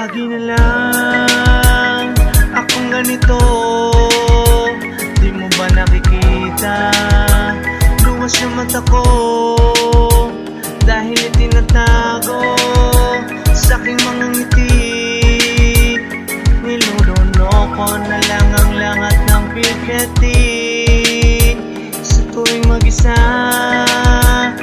Lagi na lang akong ganito. Di mo ba nakikita? Luwas yung mata ko dahil itinatago sa aking mga ngiti. Nilulunoko na lang ang lahat ng pigati. Sa tuwing mag-isa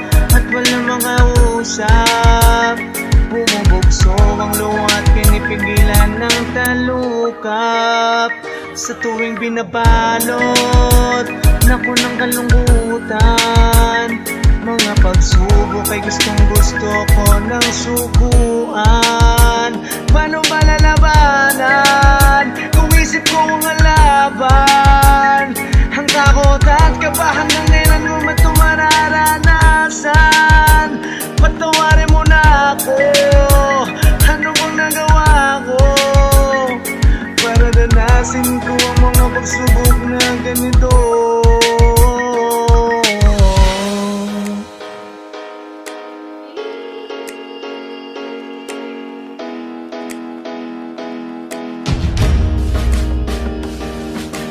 at walang makausap, bumubugso ang luha at pinipigilan ng talukap. Sa tuwing binabalot naku ng kalungkutan, mga pagsubok ay gusto ko ng sukuan. Paano ba lalabanan kung isip ko ang laban? Ang takot at kabahan ng ngayon mo man ito mararanasan. Patawarin mo na ako, ano bang nagawa ko para danasin ko ang mga pagsubok na ganito.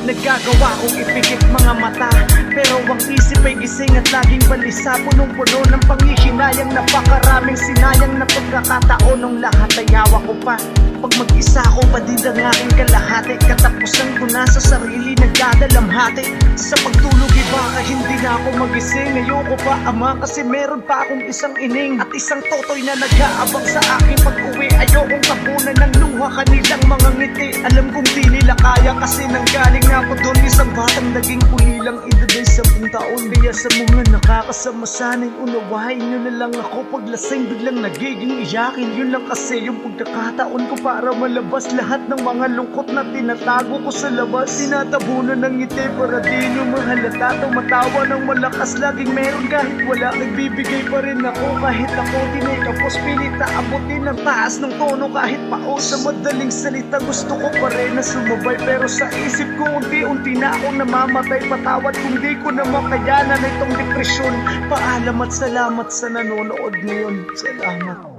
Nagagawa kong ipikit mga mata, pero ang isip ay gising at laging balisa. Punong-puno ng panghihinayang, napakaraming sinayang na pagkakataon. Ng lahat ay hawa ko pa, pag mag-isa ko padid ang aking kalahati. Katapusan ko na sa sarili, nagdadalamhati. Sa pagtulog iba ka, hindi na ako magising. Ayoko pa ama kasi meron pa akong isang ining at isang totoy na nag-aabang sa aking pag-uwi. Ayokong tapunan ng luha kanilang mga ngiti. Alam kong di nila kaya kasi nanggaling na ako doon. Isang batang naging ulilang edad ay 10 taon. Kaya sa mga nakakasama sana'y unawain nyo na lang ako. Paglasing biglang nagiging iyakin. Yun lang kasi yung pagkakataon ko para malabas lahat ng mga lungkot na tinatago ko sa labas. Tinatabunan ng ngiti para di nyo mahalata. Tumatawa ng malakas, laging meron kahit wala. Nagbibigay pa rin ako kahit ako dinay kapos. Pilit na abutin ang taas ng tono kahit pao. Sa madaling salita gusto ko pa rin na sumabay, pero sa isip ko unti-unti na akong namamatay. Patawad kung di ko na makayanan itong depresyon. Paalam at salamat sa nanonood ngayon. Salamat.